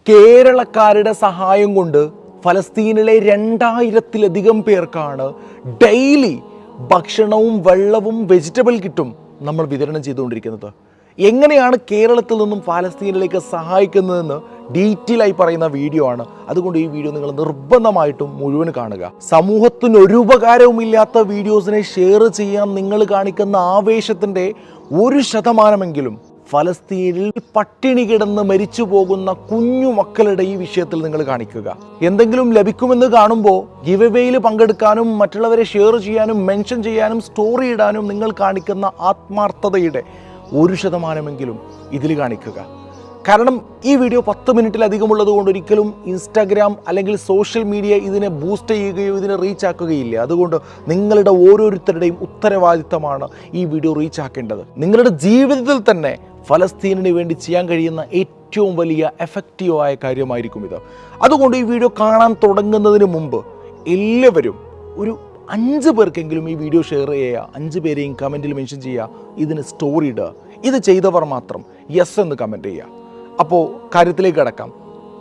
കേരളക്കാരുടെ സഹായം കൊണ്ട് ഫലസ്തീനിലെ 2000-ലധികം പേർക്കാണ് ഡെയിലി ഭക്ഷണവും വെള്ളവും വെജിറ്റബിൾ കിറ്റും നമ്മൾ വിതരണം ചെയ്തുകൊണ്ടിരിക്കുന്നത്. എങ്ങനെയാണ് കേരളത്തിൽ നിന്നും ഫലസ്തീനിലേക്ക് സഹായിക്കുന്നതെന്ന് ഡീറ്റെയിൽ ആയി പറയുന്ന വീഡിയോ ആണ്. അതുകൊണ്ട് ഈ വീഡിയോ നിങ്ങൾ നിർബന്ധമായിട്ടും മുഴുവൻ കാണുക. സമൂഹത്തിന് ഒരു ഉപകാരവുമില്ലാത്ത വീഡിയോസിനെ ഷെയർ ചെയ്യാൻ നിങ്ങൾ കാണിക്കുന്ന ആവേശത്തിൻ്റെ 1% ഫലസ്തീനിൽ പട്ടിണി കിടന്ന് മരിച്ചു പോകുന്ന കുഞ്ഞു മക്കളുടെ ഈ വിഷയത്തിൽ നിങ്ങൾ കാണിക്കുക. എന്തെങ്കിലും ലഭിക്കുമെന്ന് കാണുമ്പോൾ ഗിവ് എവേയിൽ പങ്കെടുക്കാനും മറ്റുള്ളവരെ ഷെയർ ചെയ്യാനും മെൻഷൻ ചെയ്യാനും സ്റ്റോറി ഇടാനും നിങ്ങൾ കാണിക്കുന്ന ആത്മാർത്ഥതയുടെ 1% ഇതിൽ കാണിക്കുക. കാരണം ഈ വീഡിയോ 10 മിനിറ്റിലധികം ഉള്ളതുകൊണ്ട് ഒരിക്കലും ഇൻസ്റ്റാഗ്രാം അല്ലെങ്കിൽ സോഷ്യൽ മീഡിയ ഇതിനെ ബൂസ്റ്റ് ചെയ്യുകയോ ഇതിനെ റീച്ച് ആക്കുകയില്ല. അതുകൊണ്ട് നിങ്ങളുടെ ഓരോരുത്തരുടെയും ഉത്തരവാദിത്തമാണ് ഈ വീഡിയോ റീച്ച് ആക്കേണ്ടത്. നിങ്ങളുടെ ജീവിതത്തിൽ തന്നെ ഫലസ്തീനിന് വേണ്ടി ചെയ്യാൻ കഴിയുന്ന ഏറ്റവും വലിയ എഫക്റ്റീവായ കാര്യമായിരിക്കും ഇത്. അതുകൊണ്ട് ഈ വീഡിയോ കാണാൻ തുടങ്ങുന്നതിന് മുമ്പ് എല്ലാവരും ഒരു 5 പേർക്കെങ്കിലും ഈ വീഡിയോ ഷെയർ ചെയ്യുക, 5 പേരെയും കമൻറ്റിൽ മെൻഷൻ ചെയ്യുക, ഇതിന് സ്റ്റോറി ഇടുക. ഇത് ചെയ്തവർ മാത്രം യെസ് എന്ന് കമൻറ്റ് ചെയ്യുക. അപ്പോൾ കാര്യത്തിലേക്ക് കടക്കാം.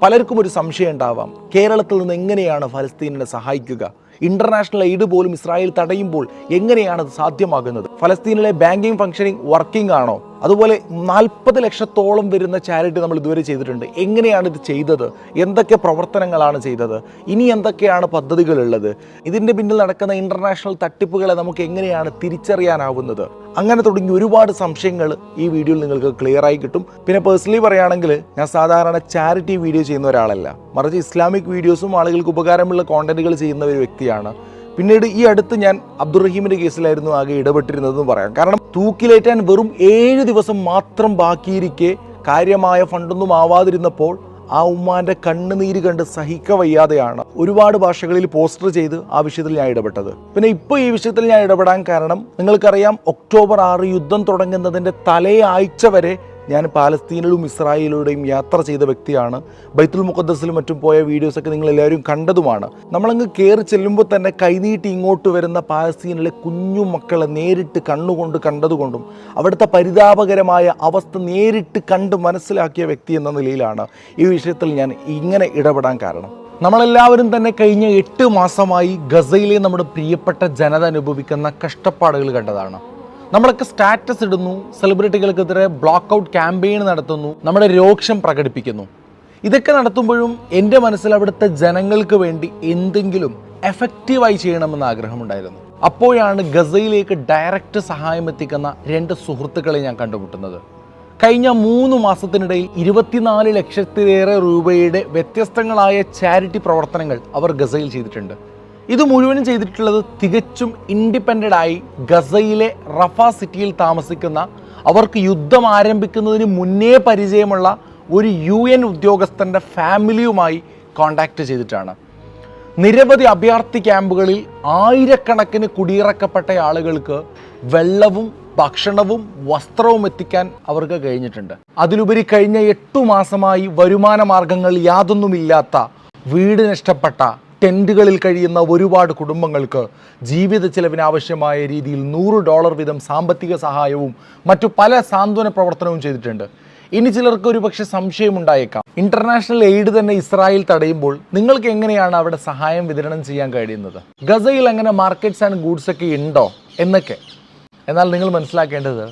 പലർക്കും ഒരു സംശയം ഉണ്ടാവാം, കേരളത്തിൽ നിന്ന് എങ്ങനെയാണ് ഫലസ്തീനിനെ സഹായിക്കുക? ഇന്റർനാഷണൽ എയ്ഡ് പോലും ഇസ്രായേൽ തടയുമ്പോൾ എങ്ങനെയാണ് അത് സാധ്യമാകുന്നത്? ഫലസ്തീനിലെ ബാങ്കിങ് ഫംഗ്ഷനിങ് വർക്കിംഗ് ആണോ? അതുപോലെ 40 ലക്ഷത്തോളം വരുന്ന ചാരിറ്റി നമ്മൾ ഇതുവരെ ചെയ്തിട്ടുണ്ട്. എങ്ങനെയാണ് ഇത് ചെയ്തത്? എന്തൊക്കെ പ്രവർത്തനങ്ങളാണ് ചെയ്തത്? ഇനി എന്തൊക്കെയാണ് പദ്ധതികളുള്ളത്? ഇതിൻ്റെ പിന്നിൽ നടക്കുന്ന ഇന്റർനാഷണൽ തട്ടിപ്പുകളെ നമുക്ക് എങ്ങനെയാണ് തിരിച്ചറിയാനാവുന്നത്? അങ്ങനെ തുടങ്ങി ഒരുപാട് സംശയങ്ങൾ ഈ വീഡിയോയിൽ നിങ്ങൾക്ക് ക്ലിയർ ആയി കിട്ടും. പിന്നെ പേഴ്സണലി പറയുകയാണെങ്കിൽ ഞാൻ സാധാരണ ചാരിറ്റി വീഡിയോ ചെയ്യുന്ന ഒരാളല്ല, മറിച്ച് ഇസ്ലാമിക് വീഡിയോസും ആളുകൾക്ക് ഉപകാരമുള്ള കോണ്ടന്റുകൾ ചെയ്യുന്ന ഒരു വ്യക്തിയാണ്. പിന്നീട് ഈ അടുത്ത് ഞാൻ അബ്ദുറഹീമിൻ്റെ കേസിലായിരുന്നു ആകെ ഇടപെട്ടിരുന്നതെന്ന് പറയാം. കാരണം തൂക്കിലേറ്റാൻ വെറും 7 ദിവസം മാത്രം ബാക്കിയിരിക്കെ കാര്യമായ ഫണ്ടൊന്നും ആവാതിരുന്നപ്പോൾ ആ ഉമ്മാൻ്റെ കണ്ണുനീര് കണ്ട് സഹിക്കവയ്യാതെയാണ് ഒരുപാട് ഭാഷകളിൽ പോസ്റ്റർ ചെയ്ത് ആ വിഷയത്തിൽ ഞാൻ ഇടപെട്ടത്. പിന്നെ ഇപ്പോൾ ഈ വിഷയത്തിൽ ഞാൻ ഇടപെടാൻ കാരണം നിങ്ങൾക്കറിയാം, ഒക്ടോബർ 6 യുദ്ധം തുടങ്ങുന്നതിൻ്റെ തലേ ആഴ്ച വരെ ഞാൻ പാലസ്തീനിലും ഇസ്രായേലിലൂടെയും യാത്ര ചെയ്ത വ്യക്തിയാണ്. ബൈത്തുൽ മുഖദ്ദസിലും മറ്റും പോയ വീഡിയോസൊക്കെ നിങ്ങൾ എല്ലാവരും കണ്ടതുമാണ്. നമ്മളങ്ങ് കയറി ചെല്ലുമ്പോൾ തന്നെ കൈനീട്ടി ഇങ്ങോട്ട് വരുന്ന പാലസ്തീനിലെ കുഞ്ഞു മക്കളെ നേരിട്ട് കണ്ണുകൊണ്ട് കണ്ടതുകൊണ്ടും അവിടുത്തെ പരിതാപകരമായ അവസ്ഥ നേരിട്ട് കണ്ട് മനസ്സിലാക്കിയ വ്യക്തി എന്ന നിലയിലാണ് ഈ വിഷയത്തിൽ ഞാൻ ഇങ്ങനെ ഇടപെടാൻ കാരണം. നമ്മളെല്ലാവരും തന്നെ കഴിഞ്ഞ 8 മാസമായി ഗസയിലെ നമ്മുടെ പ്രിയപ്പെട്ട ജനത അനുഭവിക്കുന്ന കഷ്ടപ്പാടുകൾ കണ്ടതാണ്. നമ്മളൊക്കെ സ്റ്റാറ്റസ് ഇടുന്നു, സെലിബ്രിറ്റികൾക്കെതിരെ ബ്ലോക്ക് ഔട്ട് ക്യാമ്പയിൻ നടത്തുന്നു, നമ്മുടെ രോക്ഷം പ്രകടിപ്പിക്കുന്നു. ഇതൊക്കെ നടത്തുമ്പോഴും എൻ്റെ മനസ്സിൽ അവിടുത്തെ ജനങ്ങൾക്ക് വേണ്ടി എന്തെങ്കിലും എഫക്റ്റീവായി ചെയ്യണമെന്ന് ആഗ്രഹമുണ്ടായിരുന്നു. അപ്പോഴാണ് ഗസയിലേക്ക് ഡയറക്റ്റ് സഹായം എത്തിക്കുന്ന 2 സുഹൃത്തുക്കളെ ഞാൻ കണ്ടുമുട്ടുന്നത്. കഴിഞ്ഞ 3 മാസത്തിനിടയിൽ 24 ലക്ഷത്തിലേറെ രൂപയുടെ വ്യത്യസ്തങ്ങളായ ചാരിറ്റി പ്രവർത്തനങ്ങൾ അവർ ഗസയിൽ ചെയ്തിട്ടുണ്ട്. ഇത് മുഴുവനും ചെയ്തിട്ടുള്ളത് തികച്ചും ഇൻഡിപെൻഡൻ്റ് ആയി ഗസയിലെ റഫ സിറ്റിയിൽ താമസിക്കുന്ന, അവർക്ക് യുദ്ധം ആരംഭിക്കുന്നതിന് മുന്നേ പരിചയമുള്ള ഒരു UN ഉദ്യോഗസ്ഥൻ്റെ ഫാമിലിയുമായി കോണ്ടാക്ട് ചെയ്തിട്ടാണ്. നിരവധി അഭയാർത്ഥി ക്യാമ്പുകളിൽ ആയിരക്കണക്കിന് കുടിയിറക്കപ്പെട്ട ആളുകൾക്ക് വെള്ളവും ഭക്ഷണവും വസ്ത്രവും എത്തിക്കാൻ അവർക്ക് കഴിഞ്ഞിട്ടുണ്ട്. അതിലുപരി കഴിഞ്ഞ 8 മാസമായി വരുമാന മാർഗങ്ങൾ യാതൊന്നുമില്ലാത്ത, വീട് നഷ്ടപ്പെട്ട, ടെൻറ്റുകളിൽ കഴിയുന്ന ഒരുപാട് കുടുംബങ്ങൾക്ക് ജീവിത ചെലവിന് ആവശ്യമായ രീതിയിൽ $100 വീതം സാമ്പത്തിക സഹായവും മറ്റു പല സാന്ത്വന പ്രവർത്തനവും ചെയ്തിട്ടുണ്ട്. ഇനി ചിലർക്ക് ഒരുപക്ഷെ സംശയമുണ്ടായേക്കാം, ഇന്റർനാഷണൽ എയ്ഡ് തന്നെ ഇസ്രായേൽ തടയുമ്പോൾ നിങ്ങൾക്ക് എങ്ങനെയാണ് അവിടെ സഹായം വിതരണം ചെയ്യാൻ കഴിയുന്നത്? ഗസയിൽ അങ്ങനെ മാർക്കറ്റ്സ് ആൻഡ് ഗൂഡ്സ് ഒക്കെ ഉണ്ടോ എന്നൊക്കെ. എന്നാൽ നിങ്ങൾ മനസ്സിലാക്കേണ്ടത്,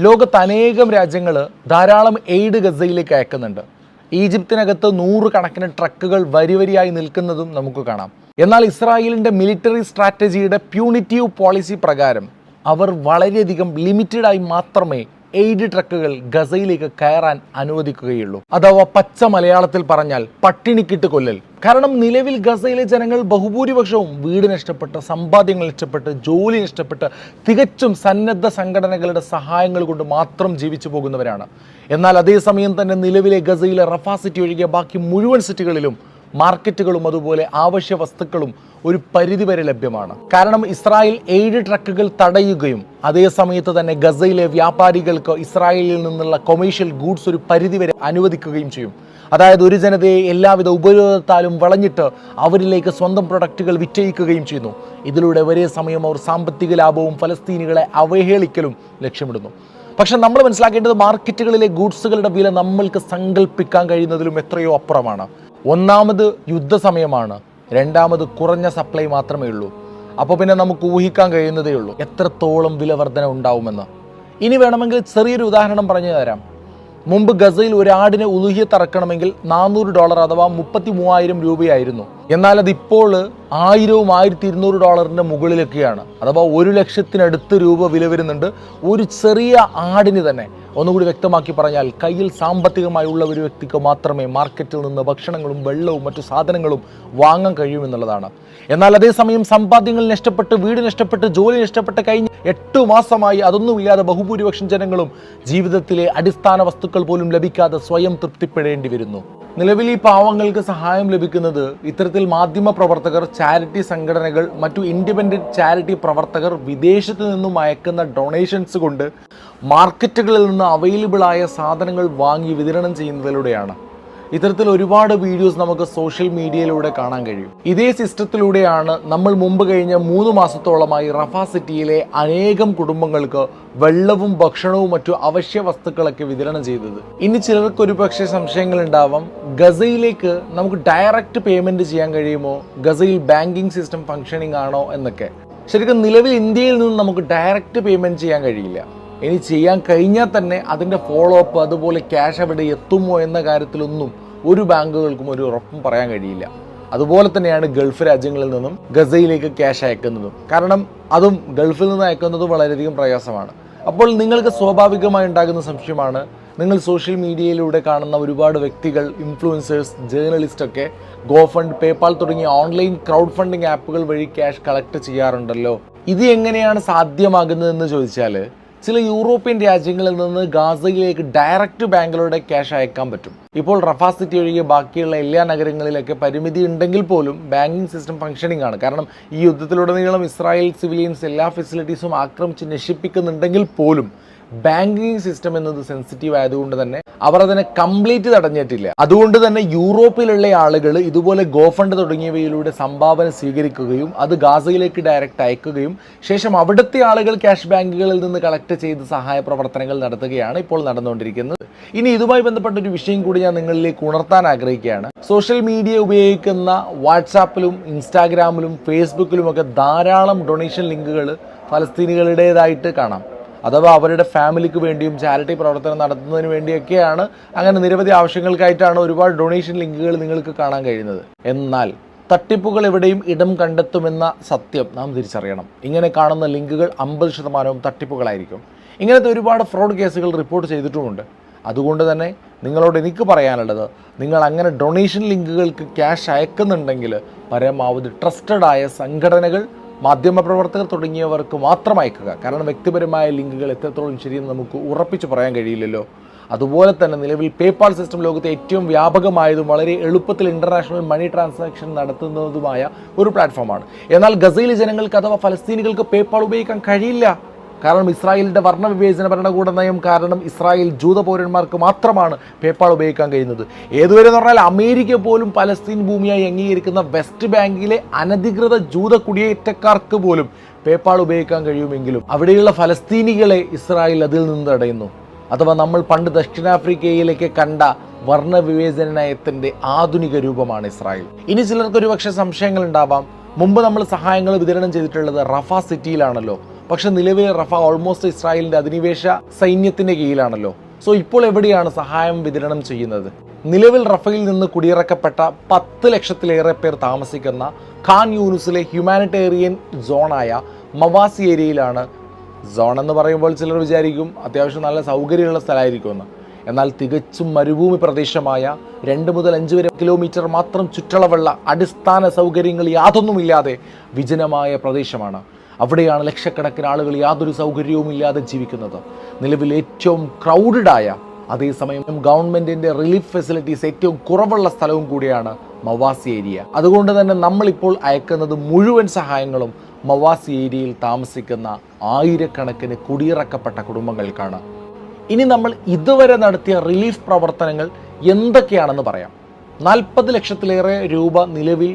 ലോകത്ത് അനേകം രാജ്യങ്ങൾ ധാരാളം എയ്ഡ് ഗസയിലേക്ക് അയക്കുന്നുണ്ട്. ഈജിപ്തിനകത്ത് 100 കണക്കിന് ട്രക്കുകൾ വരിവരിയായി നിൽക്കുന്നതും നമുക്ക് കാണാം. എന്നാൽ ഇസ്രായേലിൻ്റെ മിലിറ്ററി സ്ട്രാറ്റജിയുടെ പ്യൂണിറ്റീവ് പോളിസി പ്രകാരം അവർ വളരെയധികം ലിമിറ്റഡായി മാത്രമേ എയ്ഡ് ട്രക്കുകൾ ഗസയിലേക്ക് കയറാൻ അനുവദിക്കുകയുള്ളൂ. അഥവാ പച്ച മലയാളത്തിൽ പറഞ്ഞാൽ പട്ടിണിക്കിട്ട് കൊല്ലൽ. കാരണം നിലവിൽ ഗസയിലെ ജനങ്ങൾ ബഹുഭൂരിപക്ഷവും വീട് നഷ്ടപ്പെട്ട്, സമ്പാദ്യങ്ങൾ നഷ്ടപ്പെട്ട്, ജോലി നഷ്ടപ്പെട്ട് തികച്ചും സന്നദ്ധ സംഘടനകളുടെ സഹായങ്ങൾ കൊണ്ട് മാത്രം ജീവിച്ചു പോകുന്നവരാണ്. എന്നാൽ അതേസമയം തന്നെ നിലവിലെ ഗസയിലെ റഫ സിറ്റി ഒഴികെ ബാക്കി മുഴുവൻ സിറ്റികളിലും മാർക്കറ്റുകളും അതുപോലെ ആവശ്യ വസ്തുക്കളും ഒരു പരിധിവരെ ലഭ്യമാണ്. കാരണം ഇസ്രായേൽ എയ്ഡ് ട്രക്കുകൾ തടയുകയും അതേ സമയത്ത് തന്നെ ഗസയിലെ വ്യാപാരികൾക്ക് ഇസ്രായേലിൽ നിന്നുള്ള കൊമേഴ്ഷ്യൽ ഗൂഡ്സ് ഒരു പരിധിവരെ അനുവദിക്കുകയും ചെയ്യും. അതായത് ഒരു ജനതയെ എല്ലാവിധ ഉപരോധത്താലും വളഞ്ഞിട്ട് അവരിലേക്ക് സ്വന്തം പ്രൊഡക്റ്റുകൾ വിറ്റഴിക്കുകയും ചെയ്യുന്നു. ഇതിലൂടെ ഒരേ സമയം അവർ സാമ്പത്തിക ലാഭവും ഫലസ്തീനികളെ അവഹേളിക്കലും ലക്ഷ്യമിടുന്നു. പക്ഷെ നമ്മൾ മനസ്സിലാക്കേണ്ടത് മാർക്കറ്റുകളിലെ ഗൂഡ്സുകളുടെ വില നമ്മൾക്ക് സങ്കല്പിക്കാൻ കഴിയുന്നതിലും എത്രയോ അപ്പുറമാണ്. ഒന്നാമത് യുദ്ധസമയമാണ്, രണ്ടാമത് കുറഞ്ഞ സപ്ലൈ മാത്രമേ ഉള്ളൂ. അപ്പോൾ പിന്നെ നമുക്ക് ഊഹിക്കാൻ കഴിയുന്നതേ ഉള്ളൂ എത്രത്തോളം വില വർധന ഉണ്ടാവുമെന്ന്. ഇനി വേണമെങ്കിൽ ചെറിയൊരു ഉദാഹരണം പറഞ്ഞു തരാം. മുമ്പ് ഗസയിൽ ഒരു ആടിനെ ഉലുഹിയത്ത് ഇറക്കണമെങ്കിൽ $400 അഥവാ 33,000 രൂപയായിരുന്നു. എന്നാൽ അതിപ്പോൾ $1,000-1,200 മുകളിലൊക്കെയാണ്, അഥവാ 1,00,000-അടുത്ത് രൂപ വില വരുന്നുണ്ട് ഒരു ചെറിയ ആടിന് തന്നെ. ഒന്നുകൂടി വ്യക്തമാക്കി പറഞ്ഞാൽ, കയ്യിൽ സാമ്പത്തികമായുള്ള ഒരു വ്യക്തിക്ക് മാത്രമേ മാർക്കറ്റിൽ നിന്ന് ഭക്ഷണങ്ങളും വെള്ളവും മറ്റു സാധനങ്ങളും വാങ്ങാൻ കഴിയുമെന്നുള്ളതാണ്. എന്നാൽ അതേസമയം സമ്പാദ്യങ്ങൾ നഷ്ടപ്പെട്ട്, വീട് നഷ്ടപ്പെട്ട്, ജോലി നഷ്ടപ്പെട്ട് കഴിഞ്ഞ് 8 മാസമായി അതൊന്നുമില്ലാതെ ബഹുഭൂരിപക്ഷം ജനങ്ങളും ജീവിതത്തിലെ അടിസ്ഥാന വസ്തുക്കൾ പോലും ലഭിക്കാതെ സ്വയം തൃപ്തിപ്പെടേണ്ടി വരുന്നു. നിലവിൽ ഈ പാവങ്ങൾക്ക് സഹായം ലഭിക്കുന്നത് ഇത്തരത്തിൽ മാധ്യമ പ്രവർത്തകർ, ചാരിറ്റി സംഘടനകൾ, മറ്റു ഇൻഡിപെൻഡന്റ് ചാരിറ്റി പ്രവർത്തകർ വിദേശത്ത് നിന്നും അയക്കുന്ന ഡൊണേഷൻസ് കൊണ്ട് മാർക്കറ്റുകളിൽ നിന്ന് അവൈലബിൾ ആയ സാധനങ്ങൾ വാങ്ങി വിതരണം ചെയ്യുന്നതിലൂടെയാണ്. ഇത്തരത്തിൽ ഒരുപാട് വീഡിയോസ് നമുക്ക് സോഷ്യൽ മീഡിയയിലൂടെ കാണാൻ കഴിയും. ഇതേ സിസ്റ്റത്തിലൂടെയാണ് നമ്മൾ മുമ്പ് കഴിഞ്ഞ 3 മാസത്തോളമായി റഫ സിറ്റിയിലെ അനേകം കുടുംബങ്ങൾക്ക് വെള്ളവും ഭക്ഷണവും മറ്റു അവശ്യ വസ്തുക്കളൊക്കെ വിതരണം ചെയ്തത്. ഇനി ചിലർക്ക് ഒരു പക്ഷേ സംശയങ്ങൾ ഉണ്ടാവാം, ഗസയിലേക്ക് നമുക്ക് ഡയറക്റ്റ് പേയ്മെന്റ് ചെയ്യാൻ കഴിയുമോ, ഗസയിൽ ബാങ്കിങ് സിസ്റ്റം ഫംഗ്ഷനിങ് ആണോ എന്നൊക്കെ. ശരിക്കും നിലവിൽ ഇന്ത്യയിൽ നിന്ന് നമുക്ക് ഡയറക്റ്റ് പേയ്മെന്റ് ചെയ്യാൻ കഴിയില്ല. ഇനി ചെയ്യാൻ കഴിഞ്ഞാൽ തന്നെ അതിൻ്റെ ഫോളോ അപ്പ്, അതുപോലെ ക്യാഷ് അവിടെ എത്തുമോ എന്ന കാര്യത്തിലൊന്നും ഒരു ബാങ്കുകൾക്കും ഒരു ഉറപ്പും പറയാൻ കഴിയില്ല. അതുപോലെ തന്നെയാണ് ഗൾഫ് രാജ്യങ്ങളിൽ നിന്നും ഗസയിലേക്ക് ക്യാഷ് അയക്കുന്നതും. കാരണം അതും ഗൾഫിൽ നിന്ന് അയക്കുന്നതും വളരെയധികം പ്രയാസമാണ്. അപ്പോൾ നിങ്ങൾക്ക് സ്വാഭാവികമായി ഉണ്ടാകുന്ന സംശയമാണ്, നിങ്ങൾ സോഷ്യൽ മീഡിയയിലൂടെ കാണുന്ന ഒരുപാട് വ്യക്തികൾ, ഇൻഫ്ലുവൻസേഴ്സ്, ജേർണലിസ്റ്റൊക്കെ ഗോഫണ്ട്, പേപ്പാൽ തുടങ്ങിയ ഓൺലൈൻ ക്രൗഡ് ഫണ്ടിങ് ആപ്പുകൾ വഴി ക്യാഷ് കളക്ട് ചെയ്യാറുണ്ടല്ലോ. ഇത് എങ്ങനെയാണ് സാധ്യമാകുന്നതെന്ന് ചോദിച്ചാൽ, ചില യൂറോപ്യൻ രാജ്യങ്ങളിൽ നിന്ന് ഗാസയിലേക്ക് ഡയറക്റ്റ് ബാങ്കിലൂടെ ക്യാഷ് അയക്കാൻ പറ്റും. ഇപ്പോൾ റഫ സിറ്റി ഒഴികെ ബാക്കിയുള്ള എല്ലാ നഗരങ്ങളിലൊക്കെ പരിമിതി ഉണ്ടെങ്കിൽ പോലും ബാങ്കിങ് സിസ്റ്റം ഫംഗ്ഷനിങ് ആണ്. കാരണം ഈ യുദ്ധത്തിലുടനീളം ഇസ്രായേൽ സിവിലിയൻസ് എല്ലാ ഫെസിലിറ്റീസും ആക്രമിച്ച് നശിപ്പിക്കുന്നുണ്ടെങ്കിൽ പോലും ബാങ്കിങ് സിസ്റ്റം എന്നത് സെൻസിറ്റീവ് ആയതുകൊണ്ട് തന്നെ അവർ അതിനെ കംപ്ലീറ്റ് തടഞ്ഞിട്ടില്ല. അതുകൊണ്ട് തന്നെ യൂറോപ്പിലുള്ള ആളുകൾ ഇതുപോലെ ഗോഫണ്ട് തുടങ്ങിയവയിലൂടെ സംഭാവന സ്വീകരിക്കുകയും അത് ഗാസയിലേക്ക് ഡയറക്റ്റ് അയക്കുകയും ശേഷം അവിടുത്തെ ആളുകൾ ക്യാഷ് ബാങ്കുകളിൽ നിന്ന് കളക്ട് ചെയ്ത് സഹായ പ്രവർത്തനങ്ങൾ നടത്തുകയാണ് ഇപ്പോൾ നടന്നുകൊണ്ടിരിക്കുന്നത്. ഇനി ഇതുമായി ബന്ധപ്പെട്ട ഒരു വിഷയം കൂടി ഞാൻ നിങ്ങളിലേക്ക് ഉണർത്താൻ ആഗ്രഹിക്കുകയാണ്. സോഷ്യൽ മീഡിയ ഉപയോഗിക്കുന്ന വാട്സാപ്പിലും ഇൻസ്റ്റാഗ്രാമിലും ഫേസ്ബുക്കിലും ഒക്കെ ധാരാളം ഡൊണേഷൻ ലിങ്കുകൾ ഫലസ്തീനികളുടേതായിട്ട് കാണാം. അഥവാ അവരുടെ ഫാമിലിക്ക് വേണ്ടിയും ചാരിറ്റി പ്രവർത്തനം നടത്തുന്നതിന് വേണ്ടിയൊക്കെയാണ്. അങ്ങനെ നിരവധി ആവശ്യങ്ങൾക്കായിട്ടാണ് ഒരുപാട് ഡൊണേഷൻ ലിങ്കുകൾ നിങ്ങൾക്ക് കാണാൻ കഴിയുന്നത്. എന്നാൽ തട്ടിപ്പുകൾ എവിടെയും ഇടം കണ്ടെത്തുമെന്ന സത്യം നാം തിരിച്ചറിയണം. ഇങ്ങനെ കാണുന്ന ലിങ്കുകൾ 50% തട്ടിപ്പുകളായിരിക്കും. ഇങ്ങനത്തെ ഒരുപാട് ഫ്രോഡ് കേസുകൾ റിപ്പോർട്ട് ചെയ്തിട്ടുമുണ്ട്. അതുകൊണ്ട് തന്നെ നിങ്ങളോട് എനിക്ക് പറയാനുള്ളത്, നിങ്ങൾ അങ്ങനെ ഡൊണേഷൻ ലിങ്കുകൾക്ക് ക്യാഷ് അയക്കുന്നുണ്ടെങ്കിൽ പരമാവധി ട്രസ്റ്റഡ് ആയ സംഘടനകൾ, മാധ്യമപ്രവർത്തകർ തുടങ്ങിയവർക്ക് മാത്രം അയക്കുക. കാരണം വ്യക്തിപരമായ ലിങ്കുകൾ എത്രത്തോളം ശരിയെന്ന് നമുക്ക് ഉറപ്പിച്ച് പറയാൻ കഴിയില്ലല്ലോ. അതുപോലെ തന്നെ നിലവിൽ പേപ്പാൽ സിസ്റ്റം ലോകത്തെ ഏറ്റവും വ്യാപകമായതും വളരെ എളുപ്പത്തിൽ ഇൻ്റർനാഷണൽ മണി ട്രാൻസാക്ഷൻ നടത്തുന്നതുമായ ഒരു പ്ലാറ്റ്ഫോമാണ്. എന്നാൽ ഗസയിലെ ജനങ്ങൾക്ക് അഥവാ ഫലസ്തീനികൾക്ക് പേപ്പാൾ ഉപയോഗിക്കാൻ കഴിയില്ല. കാരണം ഇസ്രായേലിൻ്റെ വർണ്ണവിവേചന ഭരണകൂട നയം കാരണം ഇസ്രായേൽ ജൂത പൗരന്മാർക്ക് മാത്രമാണ് പേപ്പാൾ ഉപയോഗിക്കാൻ കഴിയുന്നത്. ഏതുവരെ എന്ന് പറഞ്ഞാൽ അമേരിക്ക പോലും പലസ്തീൻ ഭൂമിയായി അംഗീകരിക്കുന്ന വെസ്റ്റ് ബാങ്കിലെ അനധികൃത ജൂത കുടിയേറ്റക്കാർക്ക് പോലും പേപ്പാൾ ഉപയോഗിക്കാൻ കഴിയുമെങ്കിലും അവിടെയുള്ള ഫലസ്തീനികളെ ഇസ്രായേൽ അതിൽ നിന്ന് തടയുന്നു. അഥവാ നമ്മൾ പണ്ട് ദക്ഷിണാഫ്രിക്കയിലേക്ക് കണ്ട വർണ്ണവിവേചന നയത്തിൻ്റെ ആധുനിക രൂപമാണ് ഇസ്രായേൽ. ഇനി ചിലർക്ക് ഒരുപക്ഷെ സംശയങ്ങൾ ഉണ്ടാവാം. മുമ്പ് നമ്മൾ സഹായങ്ങൾ വിതരണം ചെയ്തിട്ടുള്ളത് റഫ സിറ്റിയിലാണല്ലോ. പക്ഷെ നിലവിൽ റഫ ഓൾമോസ്റ്റ് ഇസ്രായേലിൻ്റെ അധിനിവേശ സൈന്യത്തിൻ്റെ കീഴിലാണല്ലോ. സോ ഇപ്പോൾ എവിടെയാണ് സഹായം വിതരണം ചെയ്യുന്നത്? നിലവിൽ റഫയിൽ നിന്ന് കുടിയിറക്കപ്പെട്ട 10 ലക്ഷത്തിലേറെ പേർ താമസിക്കുന്ന ഖാൻ യൂനുസിലെ ഹ്യൂമാനിറ്റേറിയൻ സോണായ മവാസി ഏരിയയിലാണ്. സോൺ എന്ന് പറയുമ്പോൾ ചിലർ വിചാരിക്കും അത്യാവശ്യം നല്ല സൗകര്യമുള്ള സ്ഥലമായിരിക്കുമെന്ന്. എന്നാൽ തികച്ചും മരുഭൂമി പ്രദേശമായ 2 മുതൽ 5 വരെ കിലോമീറ്റർ മാത്രം ചുറ്റളവുള്ള അടിസ്ഥാന സൗകര്യങ്ങൾ യാതൊന്നുമില്ലാതെ വിജനമായ പ്രദേശമാണ്. അവിടെയാണ് ലക്ഷക്കണക്കിന് ആളുകൾ യാതൊരു സൗകര്യവും ഇല്ലാതെ ജീവിക്കുന്നത്. നിലവിൽ ഏറ്റവും ക്രൗഡഡായ, അതേസമയം ഗവൺമെൻറ്റിൻ്റെ റിലീഫ് ഫെസിലിറ്റീസ് ഏറ്റവും കുറവുള്ള സ്ഥലവും കൂടിയാണ് മവാസി ഏരിയ. അതുകൊണ്ട് തന്നെ നമ്മളിപ്പോൾ അയക്കുന്നത് മുഴുവൻ സഹായങ്ങളും മവാസി ഏരിയയിൽ താമസിക്കുന്ന ആയിരക്കണക്കിന് കുടിയിറക്കപ്പെട്ട കുടുംബങ്ങൾക്കാണ്. ഇനി നമ്മൾ ഇതുവരെ നടത്തിയ റിലീഫ് പ്രവർത്തനങ്ങൾ എന്തൊക്കെയാണെന്ന് പറയാം. 40 ലക്ഷത്തിലേറെ രൂപ നിലവിൽ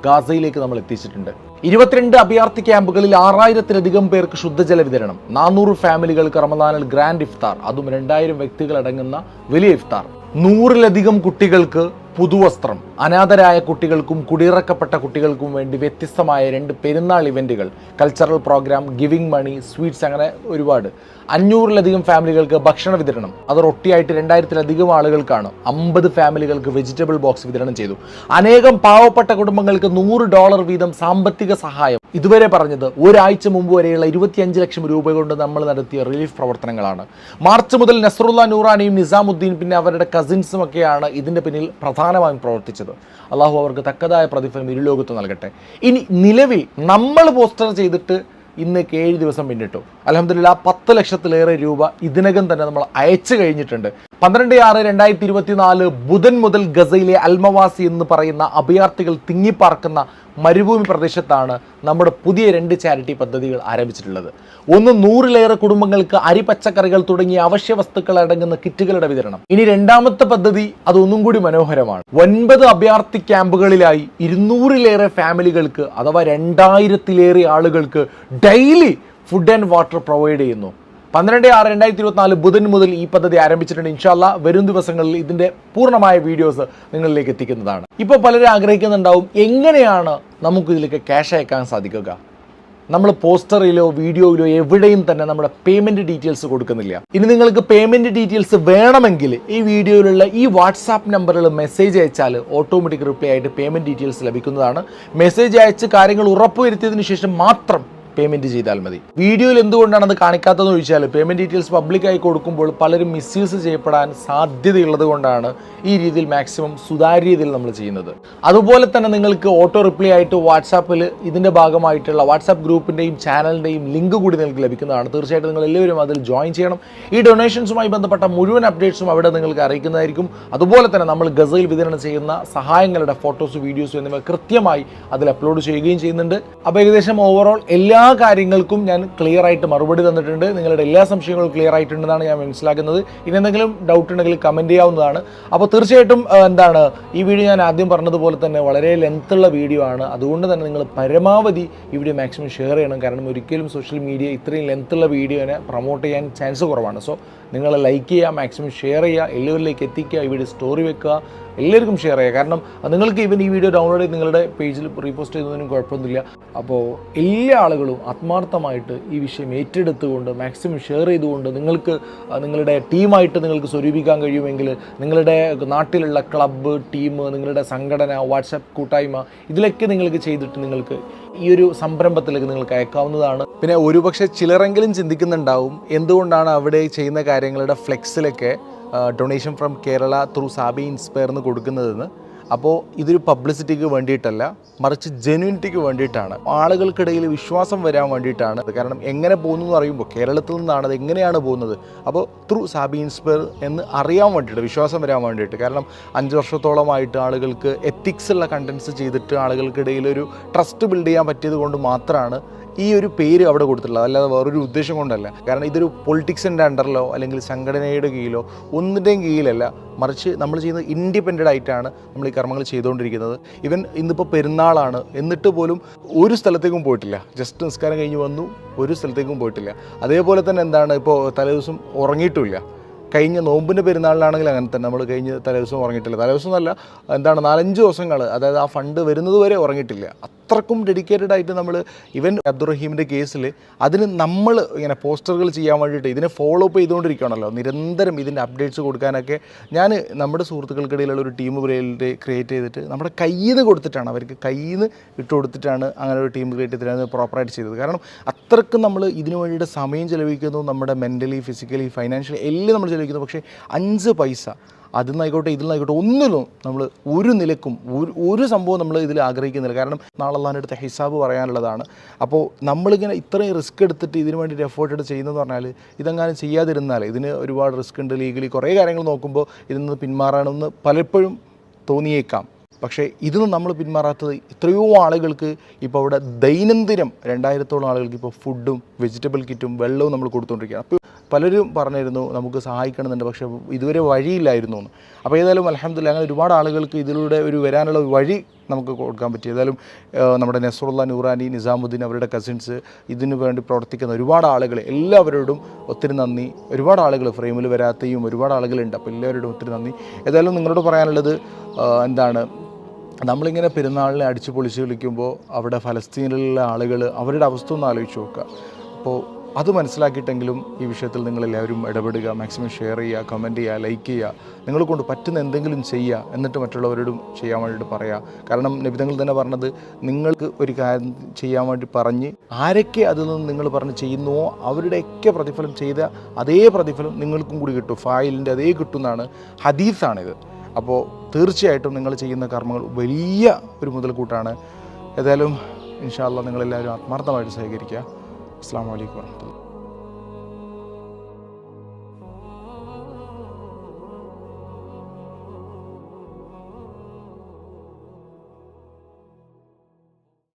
ഗാസയിലേക്ക് നമ്മൾ എത്തിച്ചിട്ടുണ്ട്. 22 അഭയാർത്ഥി ക്യാമ്പുകളിൽ 6000-ലധികം പേർക്ക് ശുദ്ധജല വിതരണം, 400 ഫാമിലികൾക്ക് റമദാനിൽ ഗ്രാൻഡ് ഇഫ്താർ, അതും 2000 വ്യക്തികളടങ്ങുന്ന വലിയ ഇഫ്താർ, 100-ലധികം കുട്ടികൾക്ക് പുതുവസ്ത്രം, അനാഥരായ കുട്ടികൾക്കും കുടിയിറക്കപ്പെട്ട കുട്ടികൾക്കും വേണ്ടി വ്യത്യസ്തമായ 2 പെരുന്നാൾ ഇവന്റുകൾ, കൾച്ചറൽ പ്രോഗ്രാം, ഗിവിംഗ് മണി, സ്വീറ്റ്സ്, അങ്ങനെ ഒരുപാട്. 500-ലധികം ഫാമിലികൾക്ക് ഭക്ഷണ വിതരണം, അത് റൊട്ടിയായിട്ട് 2000-ലധികം ആളുകൾക്കാണ്. 50 ഫാമിലികൾക്ക് വെജിറ്റബിൾ ബോക്സ് വിതരണം ചെയ്തു. അനേകം പാവപ്പെട്ട കുടുംബങ്ങൾക്ക് $100 വീതം സാമ്പത്തിക സഹായം. ഇതുവരെ പറഞ്ഞത് ഒരാഴ്ച മുമ്പ് വരെയുള്ള 25 ലക്ഷം രൂപ കൊണ്ട് നമ്മൾ നടത്തിയ റിലീഫ് പ്രവർത്തനങ്ങളാണ്. മാർച്ച് മുതൽ നസ്രുള്ള നൂറാനിയും നിസാമുദ്ദീൻ പിന്നെ അവരുടെ കസിൻസും ഒക്കെയാണ് ഇതിൻ്റെ പിന്നിൽ പ്രധാനമായും പ്രവർത്തിച്ചത്. അള്ളാഹു അവർക്ക് തക്കതായ പ്രതിഫലം ഇരുലോകത്ത് നൽകട്ടെ. ഇനി നിലവിൽ നമ്മൾ പോസ്റ്റർ ചെയ്തിട്ട് ഇന്നേക്ക് 7 ദിവസം പിന്നിട്ടു. അൽഹംദുലില്ലാ 10 ലക്ഷത്തിലേറെ രൂപ ഇതിനകം തന്നെ നമ്മൾ അയച്ചു കഴിഞ്ഞിട്ടുണ്ട്. 12/6/2024 ബുധൻ മുതൽ ഗസയിലെ അൽമവാസി എന്ന് പറയുന്ന അഭയാർത്ഥികൾ തിങ്ങിപ്പാർക്കുന്ന മരുഭൂമി പ്രദേശത്താണ് നമ്മുടെ പുതിയ 2 ചാരിറ്റി പദ്ധതികൾ ആരംഭിച്ചിട്ടുള്ളത്. ഒന്ന് 100-ലേറെ കുടുംബങ്ങൾക്ക് അരി, പച്ചക്കറികൾ തുടങ്ങിയ അവശ്യ വസ്തുക്കൾ അടങ്ങുന്ന കിറ്റുകളുടെ വിതരണം. ഇനി രണ്ടാമത്തെ പദ്ധതി അതൊന്നും കൂടി മനോഹരമാണ്. 9 അഭയാർത്ഥി ക്യാമ്പുകളിലായി 200-ലേറെ ഫാമിലികൾക്ക് അഥവാ 2000-ലേറെ ആളുകൾക്ക് daily food and water provide ചെയ്യുന്നു. 12/6/2024 ബുധൻ മുതൽ ഈ പദ്ധതി ആരംഭിച്ചിട്ടുണ്ട്. ഇൻഷാ അല്ലാ വരും ദിവസങ്ങളിൽ ഇതിൻ്റെ പൂർണ്ണമായ വീഡിയോസ് നിങ്ങളിലേക്ക് എത്തിക്കുന്നതാണ്. ഇപ്പോൾ പലരും ആഗ്രഹിക്കുന്നുണ്ടാവും, എങ്ങനെയാണ് നമുക്കിതിലേക്ക് ക്യാഷ് അയക്കാൻ സാധിക്കുക? നമ്മൾ പോസ്റ്ററിലോ വീഡിയോയിലോ എവിടെയും തന്നെ നമ്മുടെ പേയ്മെൻറ്റ് ഡീറ്റെയിൽസ് കൊടുക്കുന്നില്ല. ഇനി നിങ്ങൾക്ക് പേയ്മെൻറ്റ് ഡീറ്റെയിൽസ് വേണമെങ്കിൽ ഈ വീഡിയോയിലുള്ള ഈ വാട്സാപ്പ് നമ്പറിൽ മെസ്സേജ് അയച്ചാൽ ഓട്ടോമാറ്റിക് റിപ്ലൈ ആയിട്ട് പേയ്മെൻറ്റ് ഡീറ്റെയിൽസ് ലഭിക്കുന്നതാണ്. മെസ്സേജ് അയച്ച് കാര്യങ്ങൾ ഉറപ്പുവരുത്തിയതിനു ശേഷം മാത്രം പേയ്മെൻറ്റ് ചെയ്താൽ മതി. വീഡിയോയിൽ എന്തുകൊണ്ടാണ് അത് കാണിക്കാത്തതെന്ന് ചോദിച്ചാൽ പേയ്മെൻറ്റ് ഡീറ്റെയിൽസ് പബ്ലിക്കായി കൊടുക്കുമ്പോൾ പലരും മിസ്യൂസ് ചെയ്യപ്പെടാൻ സാധ്യതയുള്ളത് കൊണ്ടാണ് ഈ രീതിയിൽ മാക്സിമം സുതാര്യ രീതിയിൽ നമ്മൾ ചെയ്യുന്നത്. അതുപോലെ തന്നെ നിങ്ങൾക്ക് ഓട്ടോ റിപ്ലൈ ആയിട്ട് വാട്സാപ്പിൽ ഇതിൻ്റെ ഭാഗമായിട്ടുള്ള വാട്സാപ്പ് ഗ്രൂപ്പിൻ്റെയും ചാനലിൻ്റെയും ലിങ്ക് കൂടി നിങ്ങൾക്ക് ലഭിക്കുന്നതാണ്. തീർച്ചയായിട്ടും നിങ്ങൾ എല്ലാവരും അതിൽ ജോയിൻ ചെയ്യണം. ഈ ഡൊണേഷൻസുമായി ബന്ധപ്പെട്ട മുഴുവൻ അപ്ഡേറ്റ്സും അവിടെ നിങ്ങൾക്ക് അറിയിക്കുന്നതായിരിക്കും. അതുപോലെ തന്നെ നമ്മൾ ഗസയിൽ വിതരണം ചെയ്യുന്ന സഹായങ്ങളുടെ ഫോട്ടോസ്, വീഡിയോസ് എന്നിവ കൃത്യമായി അതിൽ അപ്ലോഡ് ചെയ്യുകയും ചെയ്യുന്നുണ്ട്. അപ്പോൾ ഏകദേശം ഓവറോൾ എല്ലാ കാര്യങ്ങൾക്കും ഞാൻ ക്ലിയർ ആയിട്ട് മറുപടി തന്നിട്ടുണ്ട്. നിങ്ങളുടെ എല്ലാ സംശയങ്ങളും ക്ലിയർ ആയിട്ടുണ്ടെന്നാണ് ഞാൻ മനസ്സിലാക്കുന്നത്. ഇനി എന്തെങ്കിലും ഡൗട്ട് ഉണ്ടെങ്കിൽ കമൻറ്റ് ചെയ്യാവുന്നതാണ്. അപ്പോൾ തീർച്ചയായിട്ടും ഈ വീഡിയോ ഞാൻ ആദ്യം പറഞ്ഞതുപോലെ തന്നെ വളരെ ലെങ്ത്തുള്ള വീഡിയോ ആണ്. അതുകൊണ്ട് തന്നെ നിങ്ങൾ പരമാവധി ഈ വീഡിയോ മാക്സിമം ഷെയർ ചെയ്യണം. കാരണം ഒരിക്കലും സോഷ്യൽ മീഡിയ ഇത്രയും ലെങ്ത്തുള്ള വീഡിയോനെ പ്രൊമോട്ട് ചെയ്യാൻ ചാൻസ് കുറവാണ്. സോ നിങ്ങൾ ലൈക്ക് ചെയ്യുക, മാക്സിമം ഷെയർ ചെയ്യുക, എല്ലാവരിലേക്ക് എത്തിക്കുക, ഈ വീഡിയോ സ്റ്റോറി വെക്കുക, എല്ലാവർക്കും ഷെയർ ചെയ്യുക. കാരണം നിങ്ങൾക്ക് ഈവൻ ഈ വീഡിയോ ഡൗൺലോഡ് ചെയ്ത് നിങ്ങളുടെ പേജിൽ റീപോസ്റ്റ് ചെയ്യുന്നതിനും കുഴപ്പമൊന്നുമില്ല. അപ്പോൾ എല്ലാ ആളുകളും ആത്മാർത്ഥമായിട്ട് ഈ വിഷയം ഏറ്റെടുത്തുകൊണ്ട് മാക്സിമം ഷെയർ ചെയ്തുകൊണ്ട് നിങ്ങൾക്ക് നിങ്ങളുടെ ടീമായിട്ട് നിങ്ങൾക്ക് സ്വരൂപിക്കാൻ കഴിയുമെങ്കിൽ നിങ്ങളുടെ നാട്ടിലുള്ള ക്ലബ്ബ്, ടീം, നിങ്ങളുടെ സംഘടന, വാട്സാപ്പ് കൂട്ടായ്മ ഇതിലൊക്കെ നിങ്ങൾക്ക് ചെയ്തിട്ട് നിങ്ങൾക്ക് ഈ ഒരു സംരംഭത്തിലേക്ക് നിങ്ങൾക്ക് അയക്കാവുന്നതാണ്. പിന്നെ ഒരുപക്ഷെ ചിലരെങ്കിലും ചിന്തിക്കുന്നുണ്ടാവും, എന്തുകൊണ്ടാണ് അവിടെ ചെയ്യുന്ന കാര്യങ്ങളുടെ ഫ്ലെക്സിലൊക്കെ ഡൊണേഷൻ ഫ്രം കേരള ത്രൂ സാബി ഇൻസ്പയർ എന്ന് കൊടുക്കുന്നതെന്ന്. അപ്പോൾ ഇതൊരു പബ്ലിസിറ്റിക്ക് വേണ്ടിയിട്ടല്ല, മറിച്ച് ജെന്യൂനിറ്റിക്ക് വേണ്ടിയിട്ടാണ്, ആളുകൾക്കിടയിൽ വിശ്വാസം വരാൻ വേണ്ടിയിട്ടാണ്. കാരണം എങ്ങനെ പോകുന്നു എന്ന് അറിയുമ്പോൾ കേരളത്തിൽ നിന്നാണ് അത് എങ്ങനെയാണ് പോകുന്നത്, അപ്പോൾ ത്രൂ സാബി ഇൻസ്പയർ എന്ന് അറിയാൻ വേണ്ടിയിട്ട്, വിശ്വാസം വരാൻ വേണ്ടിയിട്ട്. കാരണം 5 വർഷത്തോളമായിട്ട് ആളുകൾക്ക് എത്തിക്സ് ഉള്ള കണ്ടൻസ് ചെയ്തിട്ട് ആളുകൾക്കിടയിൽ ഒരു ട്രസ്റ്റ് ബിൽഡ് ചെയ്യാൻ പറ്റിയത് കൊണ്ട് മാത്രമാണ് ഈ ഒരു പേര് അവിടെ കൊടുത്തിട്ടുള്ളത്, അല്ലാതെ വേറൊരു ഉദ്ദേശം കൊണ്ടല്ല. കാരണം ഇതൊരു പൊളിറ്റിക്സിൻ്റെ അണ്ടറിലോ അല്ലെങ്കിൽ സംഘടനയുടെ കീഴിലോ ഒന്നിൻ്റെയും കീഴിലല്ല, മറിച്ച് നമ്മൾ ചെയ്യുന്നത് ഇൻഡിപെൻഡൻ്റ് ആയിട്ടാണ് നമ്മൾ ഈ കർമ്മങ്ങൾ ചെയ്തുകൊണ്ടിരിക്കുന്നത്. ഇവൻ ഇന്നിപ്പോൾ പെരുന്നാളാണ്, എന്നിട്ട് പോലും ഒരു സ്ഥലത്തേക്കും പോയിട്ടില്ല. ജസ്റ്റ് നിസ്കാരം കഴിഞ്ഞ് വന്നു, ഒരു സ്ഥലത്തേക്കും പോയിട്ടില്ല. അതേപോലെ തന്നെ ഇപ്പോൾ തലേദിവസം ഉറങ്ങിയിട്ടുമില്ല. കഴിഞ്ഞ നോമ്പിൻ്റെ പെരുന്നാളിലാണെങ്കിൽ അങ്ങനെ തന്നെ നമ്മൾ കഴിഞ്ഞ് തലേദിവസം ഉറങ്ങിയിട്ടില്ല. തലേദിവസം എന്നല്ല, 4-5 ദിവസങ്ങൾ, അതായത് ആ ഫണ്ട് വരുന്നത് വരെ ഉറങ്ങിയിട്ടില്ല. അത്രക്കും ഡെഡിക്കേറ്റഡ് ആയിട്ട് നമ്മൾ ഇവൻ അബ്ദുറഹീമിൻ്റെ കേസിൽ അതിന് നമ്മൾ ഇങ്ങനെ പോസ്റ്ററുകൾ ചെയ്യാൻ വേണ്ടിയിട്ട് ഇതിനെ ഫോളോ അപ്പ് ചെയ്തുകൊണ്ടിരിക്കുകയാണല്ലോ, നിരന്തരം ഇതിൻ്റെ അപ്ഡേറ്റ്സ് കൊടുക്കാനൊക്കെ. ഞാൻ നമ്മുടെ സുഹൃത്തുക്കൾക്കിടയിലുള്ള ഒരു ടീം ക്രിയേറ്റ് ചെയ്തിട്ട് നമ്മുടെ കയ്യിൽ നിന്ന് കൊടുത്തിട്ടാണ്, അവർക്ക് കയ്യിൽ നിന്ന് ഇട്ട് കൊടുത്തിട്ടാണ് അങ്ങനെ ഒരു ടീം ക്രിയേറ്റ് ചെയ്തിട്ട് പ്രോപ്പറായിട്ട് ചെയ്തത്. കാരണം അത്രക്കും നമ്മൾ ഇതിനു വേണ്ടിയിട്ട് സമയം ചിലവഴിക്കുന്നു, നമ്മുടെ മെൻ്റലി, ഫിസിക്കലി, ഫൈനാൻഷ്യലി എല്ലാം നമ്മൾ ചിലവഴിക്കുന്നു. പക്ഷേ 5 പൈസ അതിൽ നിന്നായിക്കോട്ടെ ഇതിൽ നിന്നായിക്കോട്ടെ ഒന്നിലും നമ്മൾ ഒരു നിലക്കും ഒരു സംഭവം നമ്മൾ ഇതിൽ ആഗ്രഹിക്കുന്നില്ല. കാരണം നാളെ അള്ളാഹിൻ്റെ അടുത്ത് ഹിസാബ് പറയാനുള്ളതാണ്. അപ്പോൾ നമ്മളിങ്ങനെ ഇത്രയും റിസ്ക് എടുത്തിട്ട് ഇതിന് വേണ്ടിയിട്ട് എഫേർട്ട് എടുത്ത് ചെയ്യുന്നതെന്ന് പറഞ്ഞാൽ ഇതെങ്ങാനും ചെയ്യാതിരുന്നാൽ, ഇതിന് ഒരുപാട് റിസ്ക് ഉണ്ട്, ലീഗലി കുറേ കാര്യങ്ങൾ നോക്കുമ്പോൾ ഇതിൽ നിന്ന് പിന്മാറണമെന്ന് പലപ്പോഴും തോന്നിയേക്കാം. പക്ഷേ ഇതൊന്നും നമ്മൾ പിന്മാറാത്തത് എത്രയോ ആളുകൾക്ക് ഇപ്പോൾ അവിടെ ദൈനംദിനം 2000-ഓളം ആളുകൾക്ക് ഇപ്പോൾ ഫുഡും വെജിറ്റബിൾ കിറ്റും വെള്ളവും നമ്മൾ കൊടുത്തുകൊണ്ടിരിക്കുകയാണ്. അപ്പോൾ പലരും പറഞ്ഞിരുന്നു നമുക്ക് സഹായിക്കണമെന്നുണ്ട്, പക്ഷേ ഇതുവരെ വഴിയില്ലായിരുന്നു എന്ന്. അപ്പോൾ ഏതായാലും അൽഹംദുലില്ലാഹ് അങ്ങനെ ഒരുപാട് ആളുകൾക്ക് ഇതിലൂടെ ഒരു വരാനുള്ള ഒരു വഴി നമുക്ക് കൊടുക്കാൻ പറ്റി. ഏതായാലും നമ്മുടെ നസ്റുള്ള, നൂറാനി, നിസാമുദ്ദീൻ, അവരുടെ കസിൻസ്, ഇതിനു വേണ്ടി പ്രവർത്തിക്കുന്ന ഒരുപാട് ആളുകൾ, എല്ലാവരോടും ഒത്തിരി നന്ദി. ഒരുപാട് ആളുകൾ ഫ്രെയിമിൽ വരാത്തയും ഒരുപാട് ആളുകളുണ്ട്. അപ്പോൾ എല്ലാവരോടും ഒത്തിരി നന്ദി. ഏതായാലും നിങ്ങളോട് പറയാനുള്ളത് എന്താണ്, നമ്മളിങ്ങനെ പെരുന്നാളിനെ അടിച്ചു പൊളിച്ച് കളിക്കുമ്പോൾ അവിടെ ഫലസ്തീനിലുള്ള ആളുകൾ അവരുടെ അവസ്ഥ ഒന്ന് ആലോചിച്ച് നോക്കുക. അപ്പോൾ അത് മനസ്സിലാക്കിയിട്ടെങ്കിലും ഈ വിഷയത്തിൽ നിങ്ങളെല്ലാവരും ഇടപെടുക, മാക്സിമം ഷെയർ ചെയ്യുക, കമൻറ്റ് ചെയ്യുക, ലൈക്ക് ചെയ്യുക, നിങ്ങളെ കൊണ്ട് പറ്റുന്ന എന്തെങ്കിലും ചെയ്യുക, എന്നിട്ട് മറ്റുള്ളവരോടും ചെയ്യാൻ വേണ്ടിയിട്ട് പറയുക. കാരണം നബിതങ്ങൾ തന്നെ പറഞ്ഞത്, നിങ്ങൾക്ക് ഒരു കാര്യം ചെയ്യാൻ വേണ്ടി പറഞ്ഞ് ആരൊക്കെ അതിൽ നിന്ന് നിങ്ങൾ പറഞ്ഞ് ചെയ്യുന്നുവോ അവരുടെയൊക്കെ പ്രതിഫലം ചെയ്ത അതേ പ്രതിഫലം നിങ്ങൾക്കും കൂടി കിട്ടും, ഫായിലിൻ്റെ അതേ കിട്ടുമെന്നാണ്, ഹദീസാണിത്. അപ്പോൾ തീർച്ചയായിട്ടും നിങ്ങൾ ചെയ്യുന്ന കർമ്മങ്ങൾ വലിയ ഒരു മുതൽക്കൂട്ടാണ്. ഏതായാലും ഇൻഷാ അല്ലാഹ് നിങ്ങളെല്ലാവരും ആത്മാർത്ഥമായിട്ട് സഹകരിക്കുക. അസ്സലാമു അലൈക്കും വറഹ്മത്തുള്ളാഹി.